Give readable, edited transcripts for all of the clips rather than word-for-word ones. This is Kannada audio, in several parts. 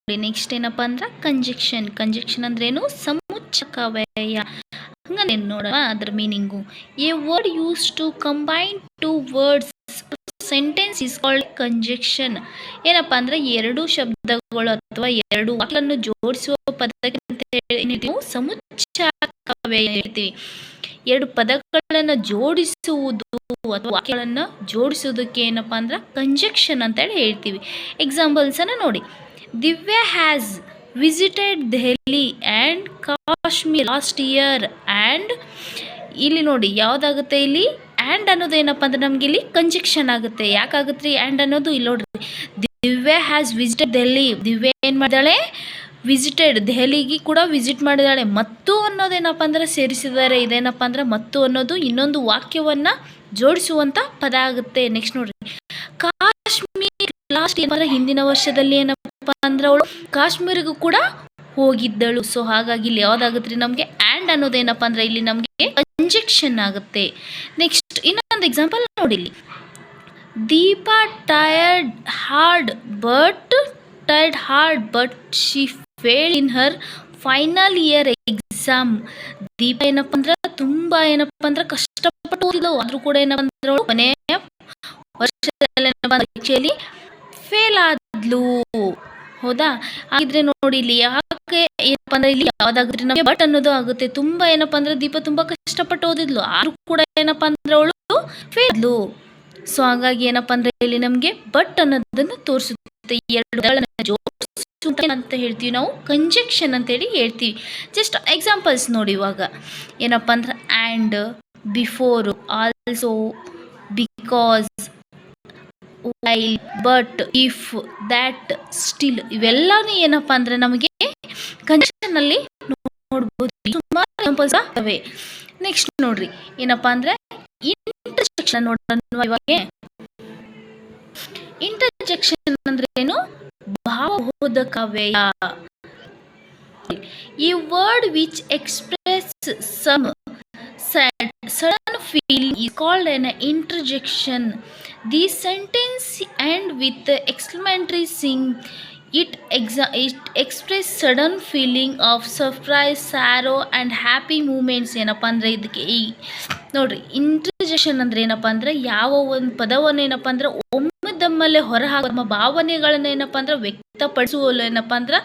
ನೆಕ್ಸ್ಟ್ ಏನಪ್ಪ ಅಂದ್ರೆ ಕಂಜೆಕ್ಷನ್ ಅಂದ್ರೇನು ಸಮುಚ್ಚಕ ವ್ಯಯ. ಹಂಗಂದ್ರೆ ನೋಡೋಣ ಅದ್ರ meaning. A word use to combine two words sentence is called conjunction. ಏನಪ್ಪ ಅಂದ್ರೆ ಎರಡು ಶಬ್ದಗಳು ಅಥವಾ ಎರಡು ವಾಕ್ಯಗಳನ್ನು ಜೋಡಿಸುವ ಪದಕ್ಕೆ ನಾವು ಸಮುಚ್ಚಕ ವ್ಯಯ ಹೇಳ್ತೀವಿ. ಎರಡು ಪದಗಳನ್ನು ಜೋಡಿಸುವುದು ಅಥವಾ ವಾಕ್ಯಗಳನ್ನು ಜೋಡಿಸುವುದಕ್ಕೆ ಏನಪ್ಪ ಅಂದ್ರೆ ಕಂಜೆಕ್ಷನ್ ಅಂತೇಳಿ ಹೇಳ್ತೀವಿ. ಎಕ್ಸಾಂಪಲ್ಸ್ ಅನ್ನ ನೋಡಿ. Divya has visited Delhi and Kashmir last year. And ಇಲ್ಲಿ ನೋಡಿ ಯಾವುದಾಗುತ್ತೆ, ಇಲ್ಲಿ ಆ್ಯಂಡ್ ಅನ್ನೋದು ಏನಪ್ಪ ಅಂದ್ರೆ ನಮ್ಗೆ ಇಲ್ಲಿ ಕಂಜೆಕ್ಷನ್ ಆಗುತ್ತೆ. ಯಾಕಾಗುತ್ತೆ ರೀ ಆ್ಯಂಡ್ ಅನ್ನೋದು? ಇಲ್ಲಿ ನೋಡ್ರಿ, ದಿವ್ಯಾ ಹ್ಯಾಸ್ ವಿಸಿಟೆಡ್ ದೆಹಲಿ. ದಿವ್ಯಾ ಏನು ಮಾಡಿದಾಳೆ? ವಿಸಿಟೆಡ್, ದೆಹಲಿಗೆ ಕೂಡ ವಿಸಿಟ್ ಮಾಡಿದಾಳೆ. ಮತ್ತು ಅನ್ನೋದೇನಪ್ಪ ಅಂದ್ರೆ ಸೇರಿಸಿದ್ದಾರೆ. ಇದೇನಪ್ಪ ಅಂದ್ರೆ ಮತ್ತು ಅನ್ನೋದು ಇನ್ನೊಂದು ವಾಕ್ಯವನ್ನು ಜೋಡಿಸುವಂಥ ಪದ ಆಗುತ್ತೆ. ನೆಕ್ಸ್ಟ್ ನೋಡ್ರಿ, ಕಾಶ್ಮೀರ್ ಲಾಸ್ಟ್ ಏನಪ್ಪ, ಹಿಂದಿನ ವರ್ಷದಲ್ಲಿ ಏನಪ್ಪ ಅಂದ್ರೆ ಅವಳು ಕಾಶ್ಮೀರಿಗೂ ಕೂಡ ಹೋಗಿದ್ದಳು. ಸೊ ಹಾಗಾಗಿ ಇಲ್ಲಿ ಯಾವ್ದಾಗುತ್ತೆ ರೀ ನಮಗೆ? ಆ್ಯಂಡ್ ಅನ್ನೋದೇನಪ್ಪ ಅಂದ್ರೆ ಇಲ್ಲಿ ನಮಗೆ ಕಂಜೆಕ್ಷನ್ ಆಗುತ್ತೆ. ನೆಕ್ಸ್ಟ್ ಇನ್ನೊಂದು ಎಕ್ಸಾಂಪಲ್ ನೋಡಿ ಇಲ್ಲಿ. Deepa tired hard but she failed in her final year exam. Deepa ಏನಪ್ಪ ಅಂದ್ರೆ ತುಂಬಾ ಏನಪ್ಪ ಅಂದ್ರೆ ಕಷ್ಟಪಟ್ಟು ಓದಿದ್ಲು, ಆದ್ರೂ ಕೂಡ ಏನಪ್ಪ ಅಂದ್ರೆ ಅವಳು ಕೊನೆಯ ವರ್ಷದಲ್ಲಿ ಪರೀಕ್ಷೆಯಲ್ಲಿ ಫೇಲ್ ಆದ್ಲು. ಹೌದಾ? ಹಾಗಿದ್ರೆ ನೋಡಿ ಇಲ್ಲಿ ಯಾಕೆ ಏನಪ್ಪ ಅಂದ್ರೆ ಇಲ್ಲಿ ಯಾವ್ದಾಗುತ್ತೆ ನಮಗೆ ಬಟ್ ಅನ್ನೋದು ಆಗುತ್ತೆ. ತುಂಬಾ ಏನಪ್ಪ ಅಂದ್ರೆ ದೀಪ ತುಂಬಾ ಕಷ್ಟಪಟ್ಟು ಓದಿದ್ಲು, ಆದ್ರೂ ಕೂಡ ಏನಪ್ಪ ಅಂದ್ರೆ ಅವಳು ಫೇಲ್ ಆದ್ಲು. ಸೊ ಹಾಗಾಗಿ ಏನಪ್ಪ ಅಂದ್ರೆ ಇಲ್ಲಿ ನಮಗೆ ಬಟ್ ಅನ್ನೋದನ್ನು ತೋರಿಸುತ್ತೆ. ಎರಡು ಅಂತ ಹೇಳ್ತೀವಿ ನಾವು, ಕಂಜೆಕ್ಷನ್ ಅಂತೇಳಿ ಹೇಳ್ತೀವಿ. ಜಸ್ಟ್ ಎಕ್ಸಾಂಪಲ್ಸ್ ನೋಡಿ. ಇವಾಗ ಏನಪ್ಪ ಅಂದ್ರೆ and, before, also, because, while, but, if, that, still ಇವೆಲ್ಲನೂ ಏನಪ್ಪ ಅಂದ್ರೆ ನಮಗೆ ಕಂಜೆಕ್ಷನ್ ಅಲ್ಲಿ ನೋಡ್ಬೋದು. ಸುಮಾರು ಎಕ್ಸಾಂಪಲ್ಸ್ ಇವೆ. ನೆಕ್ಸ್ಟ್ ನೋಡ್ರಿ ಏನಪ್ಪ ಅಂದ್ರೆ ಇಂಟರ್ಜೆಕ್ಷನ್ ನೋಡೋಣ. ಇವಾಗ ಇಂಟರ್ಜೆಕ್ಷನ್ ಅಂದ್ರೆ ಏನು? ಭಾವಬೋಧಕ ವ್ಯಯ. A word which expresses some sudden feeling is called an interjection. This sentence ends with exclamatory sign. It expresses sudden feeling of surprise, sorrow and happy moments. ಏನಪ್ಪ ಅಂದ್ರೆ ಇದಕ್ಕೆ ನೋಡ್ರಿ, ಇಂಟರ್ಜೆಕ್ಷನ್ ಅಂದ್ರೆ ಏನಪ್ಪ ಅಂದ್ರೆ ಯಾವ ಒಂದು ಪದವನ್ನು ಏನಪ್ಪ ಅಂದ್ರೆ ಒಮ್ಮೆದಮ್ಮಲ್ಲೇ ಹೊರಹಾಕುವ ನಮ್ಮ ಭಾವನೆಗಳನ್ನ ಏನಪ್ಪ ಅಂದ್ರೆ ವ್ಯಕ್ತಪಡಿಸುವಲ್ಲ, ಏನಪ್ಪ ಅಂದ್ರೆ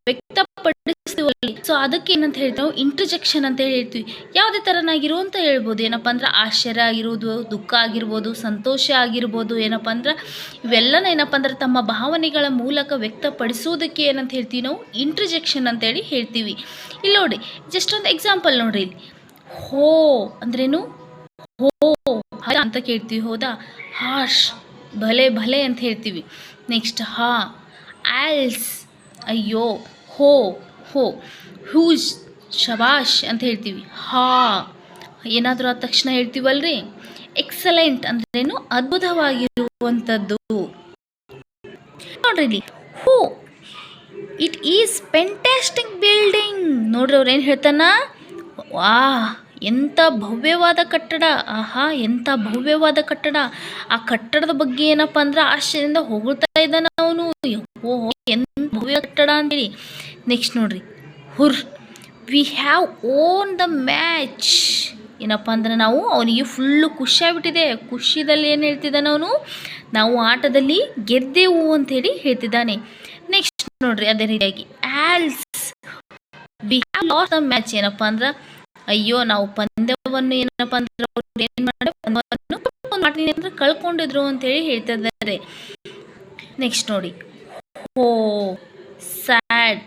ವ್ಯಕ್ತಪಡಿಸುವಲ್ಲಿ. ಸೊ ಅದಕ್ಕೆ ಏನಂತ ಹೇಳ್ತೀವಿ ನಾವು? ಇಂಟರ್ಜೆಕ್ಷನ್ ಅಂತ ಹೇಳ್ತೀವಿ. ಯಾವುದೇ ಥರನಾಗಿರೋ ಅಂತ ಹೇಳ್ಬೋದು. ಏನಪ್ಪ ಅಂದ್ರೆ ಆಶ್ಚರ್ಯ ಆಗಿರ್ಬೋದು, ದುಃಖ ಆಗಿರ್ಬೋದು, ಸಂತೋಷ ಆಗಿರ್ಬೋದು. ಏನಪ್ಪ ಅಂದ್ರೆ ಇವೆಲ್ಲನ ಏನಪ್ಪ ಅಂದ್ರೆ ತಮ್ಮ ಭಾವನೆಗಳ ಮೂಲಕ ವ್ಯಕ್ತಪಡಿಸುವುದಕ್ಕೆ ಏನಂತ ಹೇಳ್ತೀವಿ ನಾವು? ಇಂಟರ್ಜೆಕ್ಷನ್ ಅಂತೇಳಿ ಹೇಳ್ತೀವಿ. ಇಲ್ಲಿ ನೋಡಿ ಜಸ್ಟ್ ಒಂದು ಎಕ್ಸಾಂಪಲ್ ನೋಡ್ರಿ. ಇಲ್ಲಿ ಹೋ ಅಂದ್ರೇನು? ಹೋ ಅಂತ ಕೇಳ್ತೀವಿ. ಹೌದಾ? ಹಾಶ್, ಭಲೆ ಅಂತ ಹೇಳ್ತೀವಿ. ನೆಕ್ಸ್ಟ್ ಹಾ, ಆಲ್ಸ್, ಅಯ್ಯೋ. ಹೋ, ಹೂಜ್, ಶಬಾಷ್ ಅಂತ ಹೇಳ್ತೀವಿ. ಹಾ ಏನಾದರೂ ಆದ ತಕ್ಷಣ ಹೇಳ್ತೀವಲ್ರಿ. ಎಕ್ಸಲೆಂಟ್ ಅಂದ್ರೇನು? ಅದ್ಭುತವಾಗಿರುವಂಥದ್ದು. ನೋಡ್ರಿ ಇಲ್ಲಿ ಹೂ, ಇಟ್ ಈಸ್ ಫೆಂಟಾಸ್ಟಿಕ್ ಬಿಲ್ಡಿಂಗ್. ನೋಡ್ರಿ ಅವ್ರು ಏನು ಹೇಳ್ತಾನ? ವಾ ಎಂಥ ಭವ್ಯವಾದ ಕಟ್ಟಡ. ಆಹಾ ಎಂಥ ಭವ್ಯವಾದ ಕಟ್ಟಡ. ಆ ಕಟ್ಟಡದ ಬಗ್ಗೆ ಏನಪ್ಪ ಅಂದ್ರೆ ಆಶ್ಚರ್ಯದಿಂದ ಹೊಗಳ್ತಾ ಇದ್ದಾನೆ ಅವನು. ಓಹೋ ಎಂಥ ಭವ್ಯ ಕಟ್ಟಡ ಅಂತೇಳಿ. ನೆಕ್ಸ್ಟ್ ನೋಡ್ರಿ, hurrah, we have won the match. ಏನಪ್ಪ ಅಂದ್ರೆ ನಾವು ಅವನಿಗೆ ಫುಲ್ಲು ಖುಷಿಯಾಗ್ಬಿಟ್ಟಿದೆ. ಖುಷಿದಲ್ಲಿ ಏನು ಹೇಳ್ತಿದ್ದಾನೆ ಅವನು? ನಾವು ಆಟದಲ್ಲಿ ಗೆದ್ದೆವು ಅಂಥೇಳಿ ಹೇಳ್ತಿದ್ದಾನೆ. ನೆಕ್ಸ್ಟ್ ನೋಡ್ರಿ ಅದೇ ರೀತಿಯಾಗಿ alas, we have lost the match. ಏನಪ್ಪ ಅಂದ್ರೆ ಅಯ್ಯೋ ನಾವು ಪಂದ್ಯವನ್ನು ಏನಪ್ಪ ಅಂದ್ರೆ ಏನು ಮಾಡಿ ಪಂದ್ಯವನ್ನು ಕಳ್ಕೊಂಡಿದ್ರು ಅಂತೇಳಿ ಹೇಳ್ತಾ ಇದ್ದಾರೆ. ನೆಕ್ಸ್ಟ್ ನೋಡಿ, oh sad,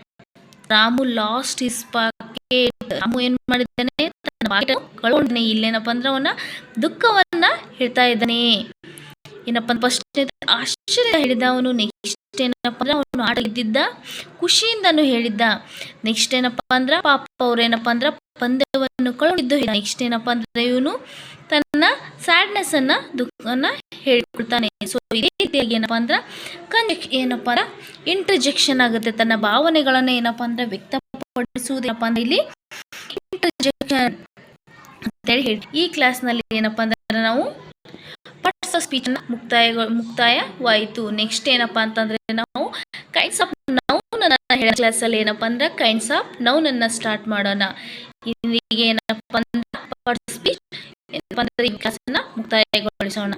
Ramu lost is pocket. Ramu ಏನು ಮಾಡಿದ್ದಾನೆ? ತನ್ನ ಪಾಕೆಟ್ ಕಳ್ಕೊಂಡಿದ್ದಾನೆ. ಇಲ್ಲೇನಪ್ಪ ಅಂದ್ರೆ ಅವನ ದುಃಖವನ್ನ ಹೇಳ್ತಾ ಇದ್ದಾನೆ. ಏನಪ್ಪ ಫಸ್ಟ್ ಆಶ್ಚರ್ಯ ಹೇಳಿದ್ದ ಅವನು. ನೆಕ್ಸ್ಟ್ ಏನಪ್ಪ ಅಂದ್ರೆ ಅವನು ಆಟ ಗೆದ್ದಿದ್ದ ಖುಷಿಯಿಂದನೂ ಹೇಳಿದ್ದ. ನೆಕ್ಸ್ಟ್ ಏನಪ್ಪ ಅಂದ್ರೆ ಪಾಪ ಅವ್ರು ಏನಪ್ಪ ಅಂದ್ರೆ ಪಂದ್ಯವನ್ನು ಕಳ್ಕೊಂಡಿದ್ದು. ನೆಕ್ಸ್ಟ್ ಏನಪ್ಪ ಅಂದ್ರೆ ಇವನು ತನ್ನ ಸ್ಯಾಡ್ನೆಸ್ ಅನ್ನ, ದುಃಖವನ್ನ ಹೇಳ್ಕೊಳ್ತಾನೆ. ಸೊ ಇದೇ ರೀತಿಯಾಗಿ ಏನಪ್ಪ ಅಂದ್ರೆ ಏನಪ್ಪ ಅಂದ್ರೆ ಇಂಟರ್ಜೆಕ್ಷನ್ ಆಗುತ್ತೆ. ತನ್ನ ಭಾವನೆಗಳನ್ನ ಏನಪ್ಪ ಅಂದ್ರೆ ವ್ಯಕ್ತಪಡಿಸುವುದು ಏನಪ್ಪ ಅಂದ್ರೆ ಇಲ್ಲಿ ಇಂಟರ್ಜೆಕ್ಷನ್ ಅಂತೇಳಿ ಹೇಳಿ. ಈ ಕ್ಲಾಸ್ನಲ್ಲಿ ಏನಪ್ಪ ಅಂದ್ರೆ ನಾವು ಪಾರ್ಟ್ಸ್ ಆಫ್ ಸ್ಪೀಚ್ ಮುಕ್ತಾಯವಾಯಿತು. ನೆಕ್ಸ್ಟ್ ಏನಪ್ಪ ಅಂತಂದ್ರೆ ನಾವು ಕೈಂಡ್ಸ್ ಆಫ್ ನೌನ್ ನಾನು ಹೇಳೋ ಕ್ಲಾಸಲ್ಲಿ ಏನಪ್ಪ ಅಂದ್ರೆ ಕೈಂಡ್ಸ್ ಆಫ್ ನೌನನ್ನು ಸ್ಟಾರ್ಟ್ ಮಾಡೋಣ. ಇಲ್ಲಿಗೆ ಏನಪ್ಪ ಅಂದ್ರೆ ಸ್ಪೀಚ್ ಏನಪ್ಪ ಅಂದ್ರೆ ಈ ಕ್ಲಾಸನ್ನು ಮುಕ್ತಾಯಗೊಳಿಸೋಣ.